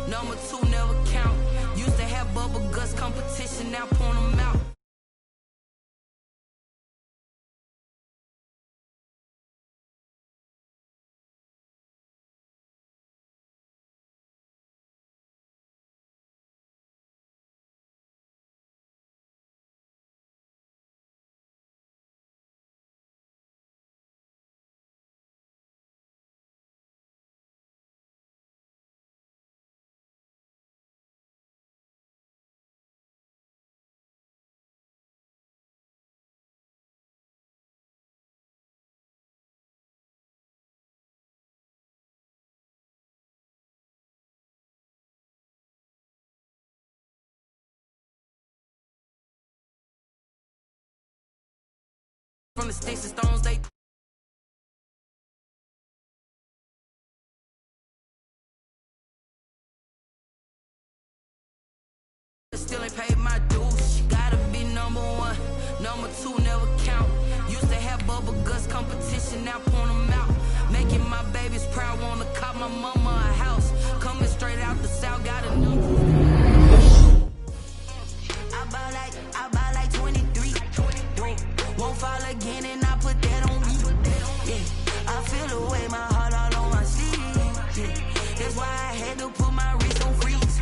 Number two never count. Used to have bubble guts competition, now point them out. From the sticks and stones, they still ain't paid my dues. Gotta be number one. Number two never count. Used to have bubble guts competition, now point them out. Making my babies proud, wanna cop my mama a house. Coming straight out the south, got a number. I buy like 23. Won't fall again and I put that on me. Yeah, I feel the way, my heart all on my sleeve. Yeah, that's why I had to put my wrist on freeze.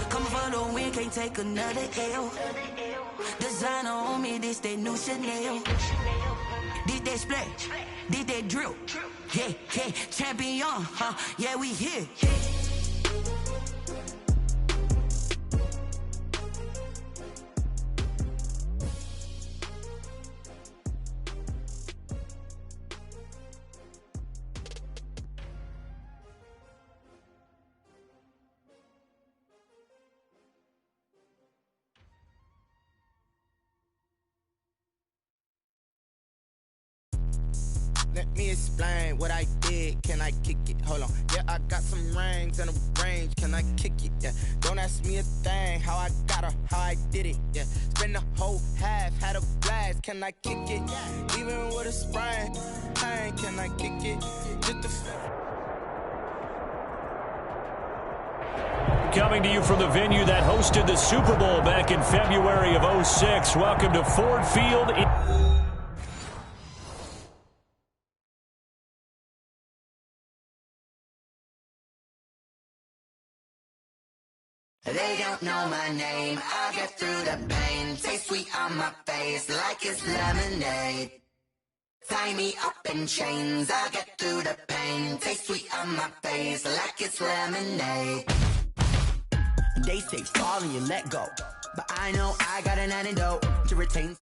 Coming for the win, can't take another L. Designer on me, this that new Chanel. Did that splash, did that drill. Yeah, yeah, champion, huh? Yeah, we here. Let me explain what I did. Can I kick it? Hold on. Yeah, I got some rings and a range. Can I kick it? Yeah. Don't ask me a thing. How I got her, how I did it. Yeah. Spend the whole half, had a blast. Can I kick it? Even with a sprain. Pain, can I kick it? Just Coming to you from the venue that hosted the Super Bowl back in February of '06. Welcome to Ford Field. They don't know my name, I get through the pain. Taste sweet on my face like it's lemonade. Tie me up in chains, I get through the pain. Taste sweet on my face like it's lemonade. They say fall and you let go, but I know I got an antidote to retain.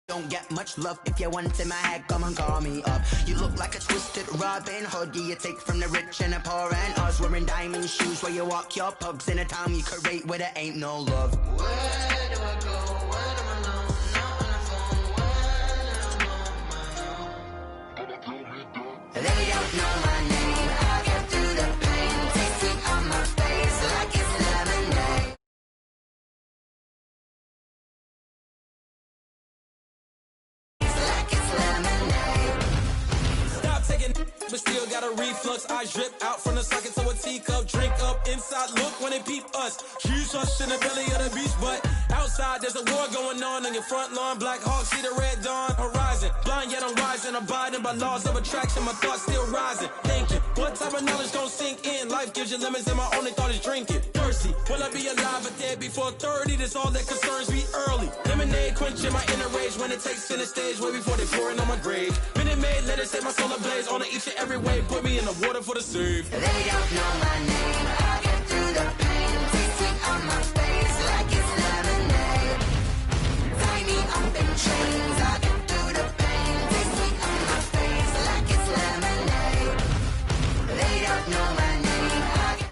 Don't get much love if you want in my head, come and call me up. You look like a twisted Robin Hood, yeah, you take from the rich and the poor and us. Wearing diamond shoes where you walk your pugs in a town you create where there ain't no love. Where do I go? Where am I alone? Not on the phone when I'm on my own. They don't know my name, I get through the pain. Taste sweet on my face like it's lemonade. But still got a reflux. I drip out from the socket to a teacup. Drink up inside, look when they peep us. Huge us in the belly of the beach, but outside there's a war going on your front lawn. Black Hawk, see the red dawn horizon. Blind yet I'm rising, abiding by laws of attraction. My thoughts still rising. Thinking, what type of knowledge gon' sink in? Life gives you lemons and my only thought is drinking. Thirsty, will I be alive or dead before 30? That's all that concerns me early. Lemonade quenching my inner rage when it takes center stage way before they pour it on my grave. Minute Maid, let it set my soul ablaze on each and every way. Put me in the water for the save. They don't know my name, I get through the pain. Taste sweet on my face like it's lemonade. Tie me up in chains, I get through the pain. Taste sweet on my face like it's lemonade. They don't know my name, I get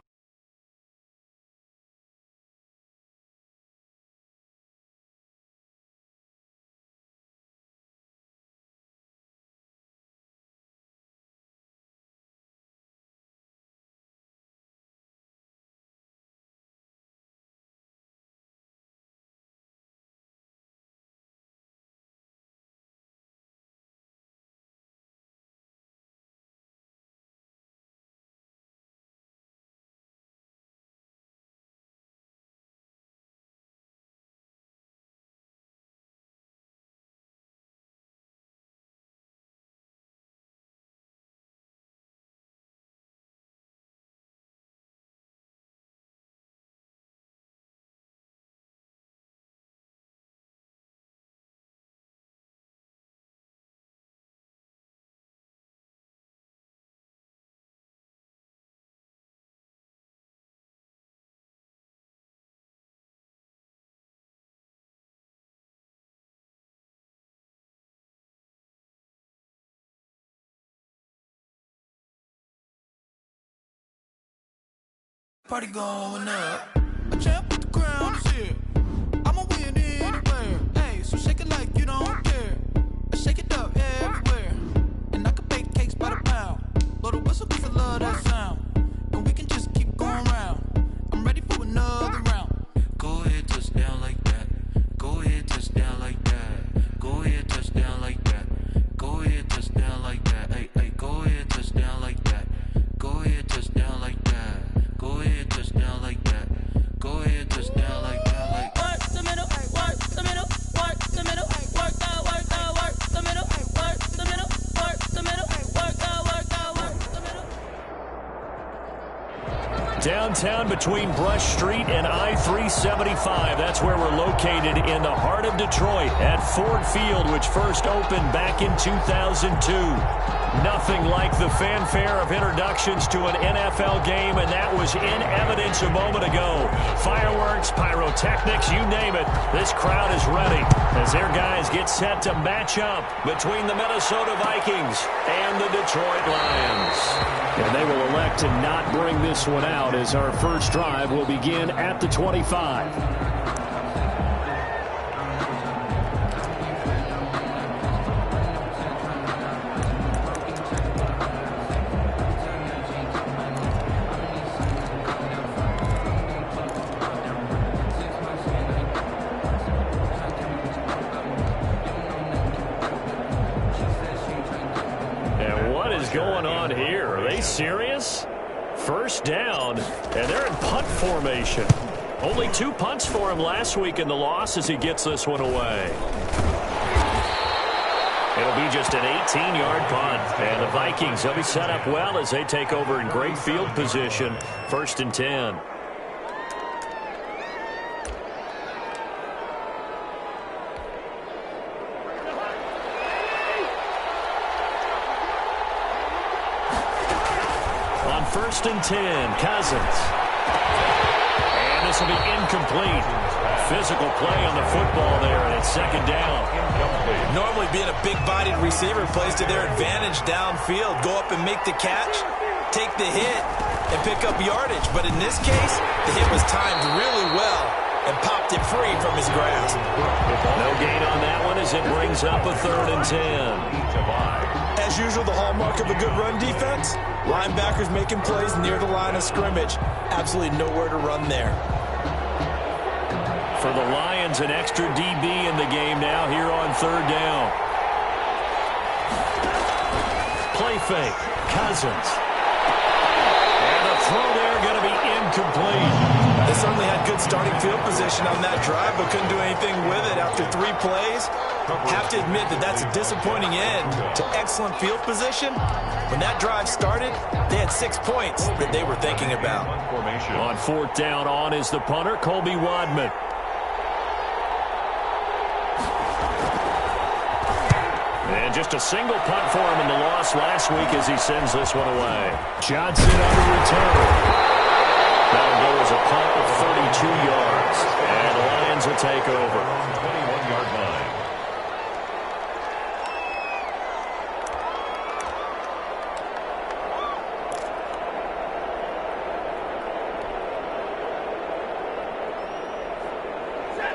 Party going up. A champ with the crown is here. I'ma win anywhere. Hey, so shake it like you don't care. I shake it up everywhere. And I can bake cakes by the pound. Blow the whistle 'cause I love that sound. And we can just keep going round. I'm ready for another round. Go ahead, touch down like that. Go ahead, touch down like that. Go ahead, touch down like that. Go ahead, touch down like that. Hey, hey, go ahead, touch down like that. Go ahead, touch down like that. Go ahead, touch down like that. Go ahead, touch down like that. Like work the middle, work the middle, work the middle, work the middle, work the middle, work the middle, work the middle, work the middle. Downtown between Brush Street and I-375. That's where we're located in the heart of Detroit at Ford Field, which first opened back in 2002. Nothing like the fanfare of introductions to an NFL game, and that was in evidence a moment ago. Fireworks, pyrotechnics, you name it. This crowd is ready as their guys get set to match up between the Minnesota Vikings and the Detroit Lions. And they will elect to not bring this one out as our first drive will begin at the 25. Going on here? Are they serious? First down, and they're in punt formation. Only 2 punts for him last week in the loss as he gets this one away. It'll be just an 18-yard punt, and the Vikings will be set up well as they take over in great field position. 1st and 10. First and 10, Cousins. And this will be incomplete. Physical play on the football there, and it's 2nd down. Normally being a big-bodied receiver plays to their advantage downfield. Go up and make the catch, take the hit, and pick up yardage. But in this case, the hit was timed really well and popped it free from his grasp. No gain on that one as it brings up a 3rd and 10. As usual, the hallmark of a good run defense, linebackers making plays near the line of scrimmage. Absolutely nowhere to run there. For the Lions, an extra DB in the game now here on 3rd down. Play fake, Cousins. And the throw there going to be incomplete. They certainly had good starting field position on that drive, but couldn't do anything with it after 3 plays. Have to admit that that's a disappointing end to excellent field position. When that drive started, they had 6 points that they were thinking about. On 4th down, on is the punter, Colby Wadman. And just a single punt for him in the loss last week as he sends this one away. Johnson on the return. That'll go as a punt of 32 yards. And the Lions will take over. 21-yard line.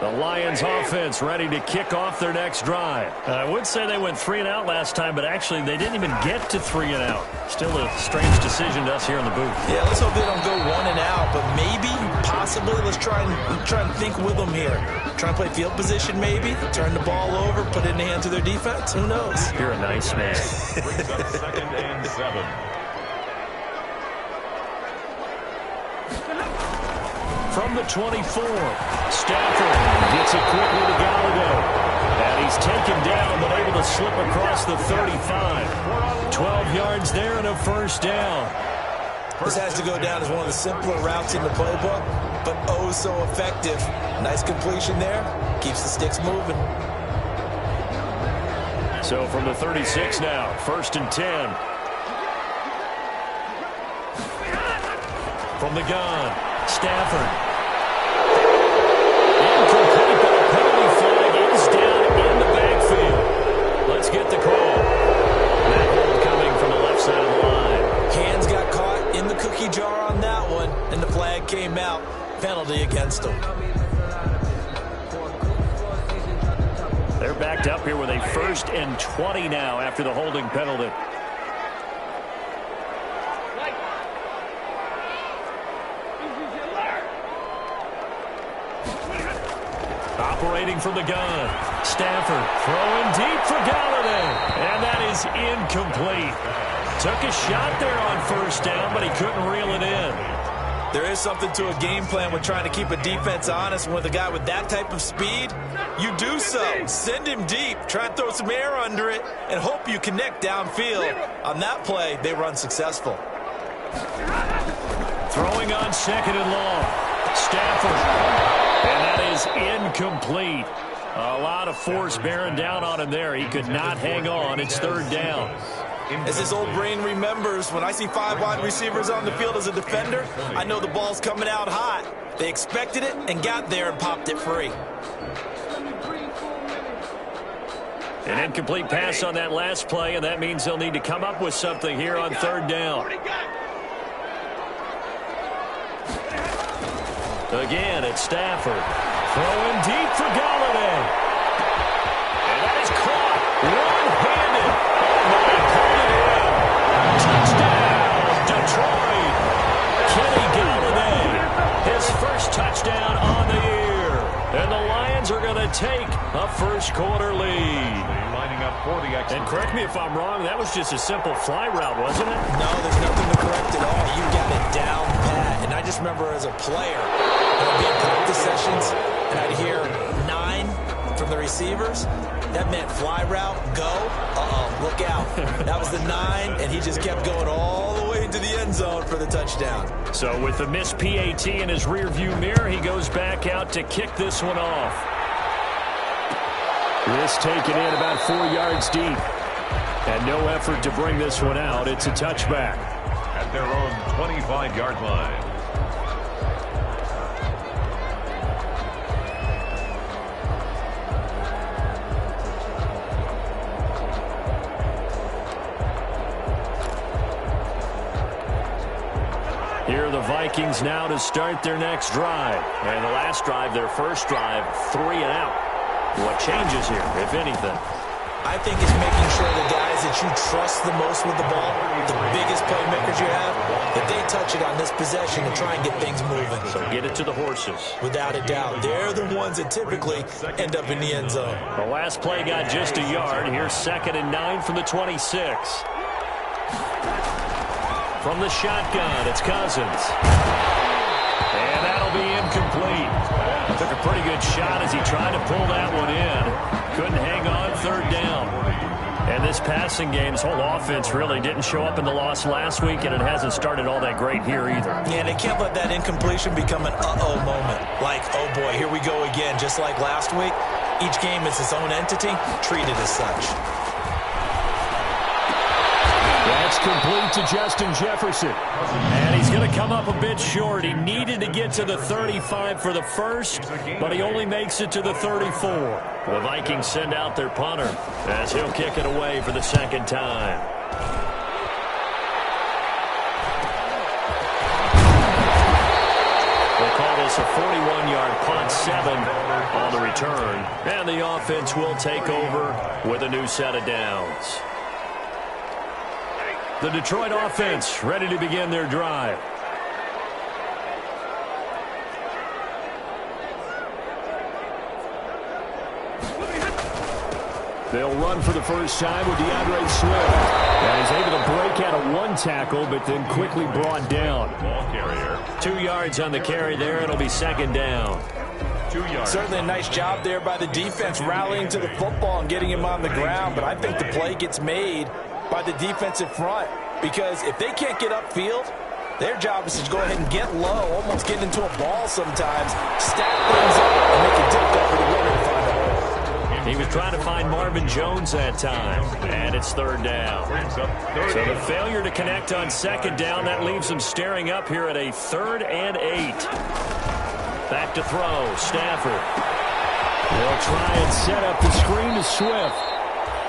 The Lions offense ready to kick off their next drive. I would say they went 3 and out last time, but actually they didn't even get to 3 and out. Still a strange decision to us here in the booth. Yeah, let's hope they don't go 1 and out, but maybe, possibly, let's try and think with them here. Try and play field position maybe, turn the ball over, put it in the hands of their defense. Who knows? You're a nice man. 2nd and 7. From the 24, Stafford gets it quickly to Gallagher. And he's taken down, but able to slip across the 35. 12 yards there and a 1st down. This has to go down as one of the simpler routes in the playbook, but oh so effective. Nice completion there. Keeps the sticks moving. So from the 36 now, 1st and 10. From the gun, Stafford. Incomplete, but a penalty flag is down in the backfield. Let's get the call. That hold coming from the left side of the line. Hands got caught in the cookie jar on that one, and the flag came out. Penalty against them. They're backed up here with a 1st and 20 now after the holding penalty. Operating from the gun. Stafford throwing deep for Galladay. And that is incomplete. Took a shot there on 1st down, but he couldn't reel it in. There is something to a game plan with trying to keep a defense honest. With a guy with that type of speed, you do so. Send him deep. Try and throw some air under it and hope you connect downfield. On that play, they run successful. Throwing on 2nd and long. Stafford. And that is incomplete. A lot of force bearing down on him there. He could not hang on. It's 3rd down. As his old brain remembers, when I see 5 wide receivers on the field as a defender, I know the ball's coming out hot. They expected it and got there and popped it free. An incomplete pass on that last play, and that means they'll need to come up with something here on 3rd down. Again, it's Stafford. Throwing deep for Galladay. And that is caught. One-handed. Touchdown, Detroit. Kenny Galladay, his 1st touchdown on the year. And the Lions are going to take a 1st quarter lead. Lining up for the extra. And correct me if I'm wrong, that was just a simple fly route, wasn't it? No, there's nothing to correct at all. You got it down pat. And I just remember as a player, I'd be in practice sessions, and I'd hear 9 from the receivers. That meant fly route, go, look out. That was the 9, and he just kept going all the way into the end zone for the touchdown. So with the missed PAT in his rearview mirror, he goes back out to kick this one off. This taken in about 4 yards deep. And no effort to bring this one out. It's a touchback. At their own 25-yard line. Here are the Vikings now to start their next drive. And the last drive, their 1st drive, 3 and out. What changes here, if anything? I think it's making sure the guys that you trust the most with the ball, the biggest playmakers you have, that they touch it on this possession and try and get things moving. So get it to the horses. Without a doubt. They're the ones that typically end up in the end zone. The last play got just a yard. Here's 2nd and 9 from the 26. From the shotgun, it's Cousins. And that'll be incomplete. Took a pretty good shot as he tried to pull that one in. Couldn't hang on, 3rd down. And this passing game's whole offense really didn't show up in the loss last week, and it hasn't started all that great here either. Yeah, they can't let that incompletion become an uh-oh moment. Like, oh boy, here we go again. Just like last week, each game is its own entity, treated as such. That's complete to Justin Jefferson. And he's going to come up a bit short. He needed to get to the 35 for the 1st, but he only makes it to the 34. The Vikings send out their punter as he'll kick it away for the 2nd time. We'll call this a 41-yard punt, 7 on the return. And the offense will take over with a new set of downs. The Detroit offense ready to begin their drive. They'll run for the first time with DeAndre Swift. And he's able to break out of 1 tackle, but then quickly brought down. Ball carrier. 2 yards on the carry there. It'll be 2nd down. 2 yards. Certainly a nice job there by the defense rallying to the football and getting him on the ground, but I think the play gets made by the defensive front, because if they can't get upfield, their job is to go ahead and get low, almost get into a ball sometimes, stack things up, and make it difficult for the runner to find a hole. He was trying to find Marvin Jones that time, and it's 3rd down. So the failure to connect on 2nd down, that leaves him staring up here at a 3rd and 8. Back to throw, Stafford. They'll try and set up the screen to Swift.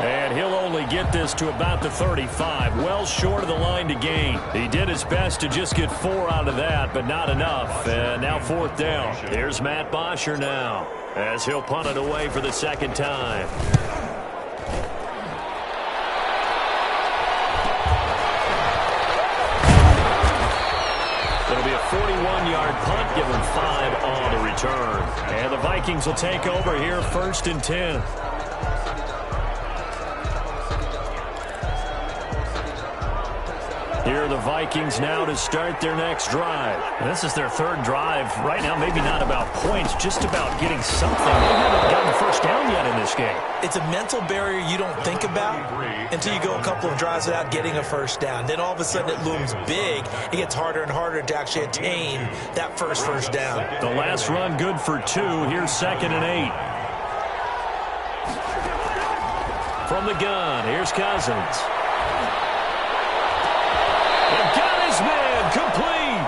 And he'll only get this to about the 35, well short of the line to gain. He did his best to just get 4 out of that, but not enough. And now 4th down. Here's Matt Bosher now, as he'll punt it away for the 2nd time. It'll be a 41-yard punt, give him 5 on the return. And the Vikings will take over here, 1st and 10. Here are the Vikings now to start their next drive. This is their 3rd drive. Right now, maybe not about points, just about getting something. They haven't gotten first down yet in this game. It's a mental barrier you don't think about until you go a couple of drives without getting a first down. Then all of a sudden it looms big. It gets harder and harder to actually attain that first down. The last run good for 2. Here's 2nd and 8. From the gun, here's Cousins. And got his man complete.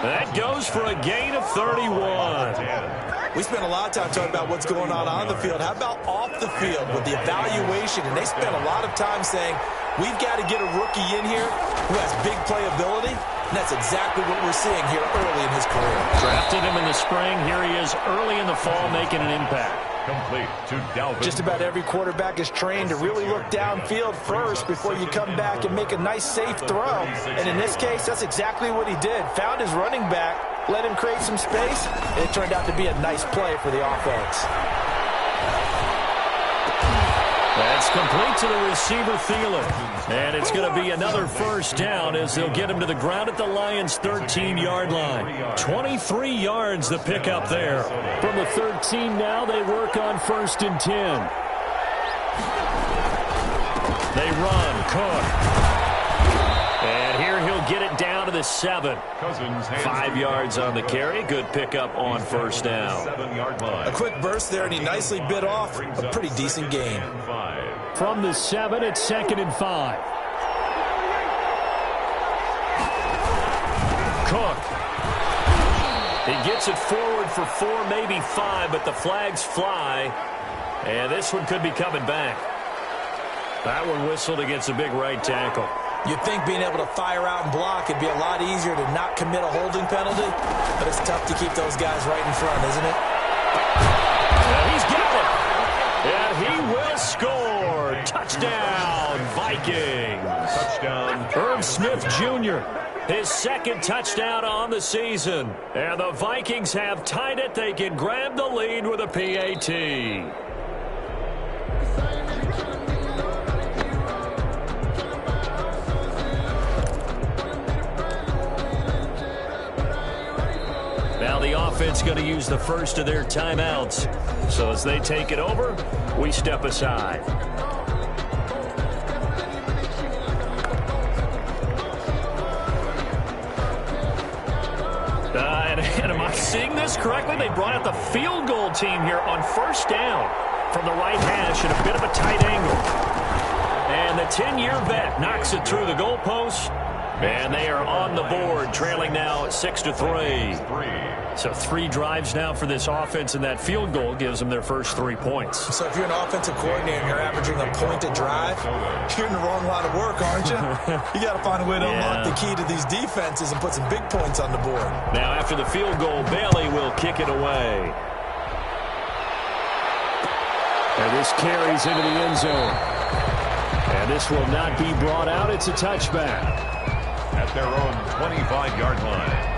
That goes for a gain of 31. We spent a lot of time talking about what's going on the field. How about off the field with the evaluation? And they spent a lot of time saying, we've got to get a rookie in here who has big playability. And that's exactly what we're seeing here early in his career. Drafted him in the spring. Here he is early in the fall making an impact. Complete to Dalvin. Just about every quarterback is trained to really look downfield first before you come back and make a nice, safe throw. And in this case, that's exactly what he did. Found his running back, let him create some space, and it turned out to be a nice play for the offense. That's complete to the receiver, Thielen. And it's going to be another first down as they'll get him to the ground at the Lions' 13-yard line. 23 yards the pickup there. From the 13 now, they work on 1st and 10. They run, Cook. And here he'll get it down to the 7. 5 yards on the carry. Good pickup on first down. 7-yard line. A quick burst there, and he nicely bit off a pretty decent gain. From the 7, it's 2nd and 5. Cook. He gets it forward for 4, maybe 5, but the flags fly. And this one could be coming back. That one whistled against a big right tackle. You'd think being able to fire out and block would be a lot easier to not commit a holding penalty, but it's tough to keep those guys right in front, isn't it? And he's got it. And he will score. Touchdown, Vikings. Touchdown. Irv Smith Jr., his 2nd touchdown on the season. And the Vikings have tied it. They can grab the lead with a PAT. Now the offense going to use the first of their timeouts. So as they take it over, we step aside. And am I seeing this correctly? They brought out the field goal team here on first down from the right hash at a bit of a tight angle. And the 10-year vet knocks it through the goalpost. And they are on the board, trailing now 6-3. So 3 drives now for this offense, and that field goal gives them their first 3 points. So if you're an offensive coordinator and you're averaging a point a drive, you're in the wrong line of work, aren't you? You got to find a way to unlock the key to these defenses and put some big points on the board. Now after the field goal, Bailey will kick it away. And this carries into the end zone. And this will not be brought out. It's a touchback. At their own 25-yard line.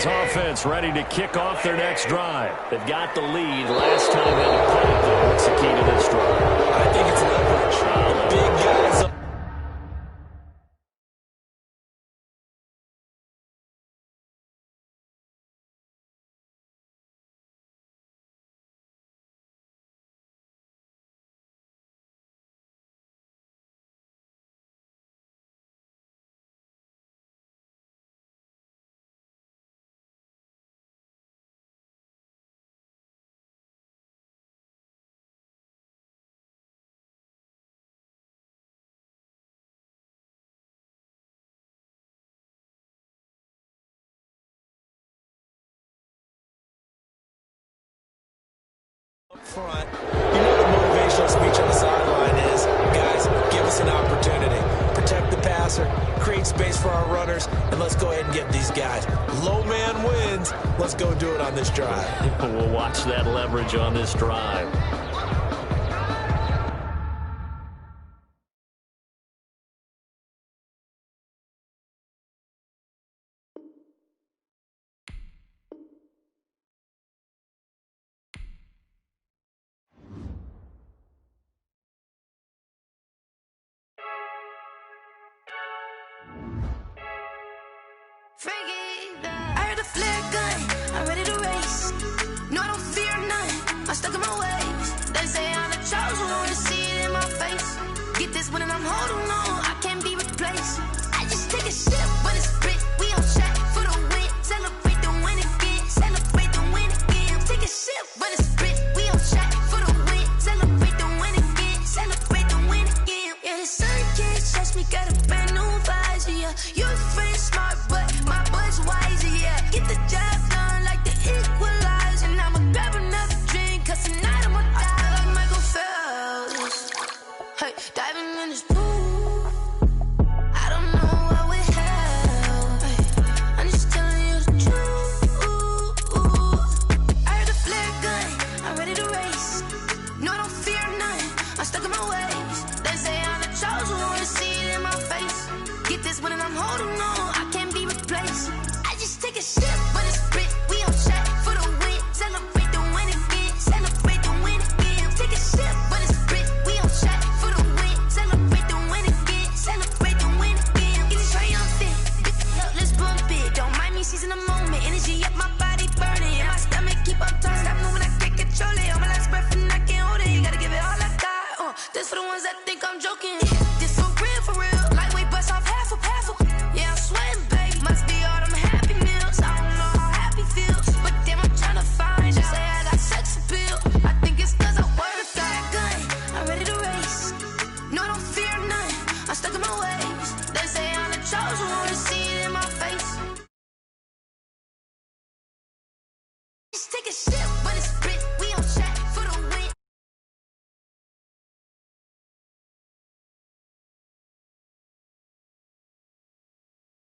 Offense ready to kick off their next drive. They've got the lead. Last time they played it, though. What's the key to this drive? I think it's leverage. Big guys up. front. You know the motivational speech on the sideline is, guys, give us an opportunity. Protect the passer, create space for our runners, and let's go ahead and get these guys. Low man wins. Let's go do it on this drive. We'll watch that leverage on this drive. I heard a flare gun, I'm ready to race. No, I don't fear none, I'm stuck in my ways. They say I'm the chosen one, to see it in my face. Get this one and I'm holding on, I can't be replaced. I just take a sip when it's split, we on track for the win. Celebrate the win again, celebrate the win again. Take a sip when it's split, we on track for the win. Celebrate the win again, celebrate the win again. Yeah, the sun can't touch me, got a brand new visor, yeah. Your friend smart, but my buzz wiser, yeah. Get the job done like the equalizer. And I'ma grab another drink, cause tonight I'ma die like Michael Phelps. Hey, diving in this pool, I don't know what would help. Hey, I'm just telling you the truth. I heard a flare gun, I'm ready to race. No, I don't fear none, I'm stuck in my ways. They say I'm the chosen one, to see it in my face. Get this one and I'm holding on, I can't be replaced. I just take a sip when it's split, we on track for the win. Celebrate the win again, celebrate the win again. Take a sip when it's split, we on track for the win. Celebrate the win again, celebrate the win again. Get it triumphant, let's bump it. Don't mind me seizing the moment, energy up my body burning. And my stomach keep on turning, stop moving, I can't control it. On my last breath and I can't hold it, you gotta give it all I got. This for the ones that think I'm joking.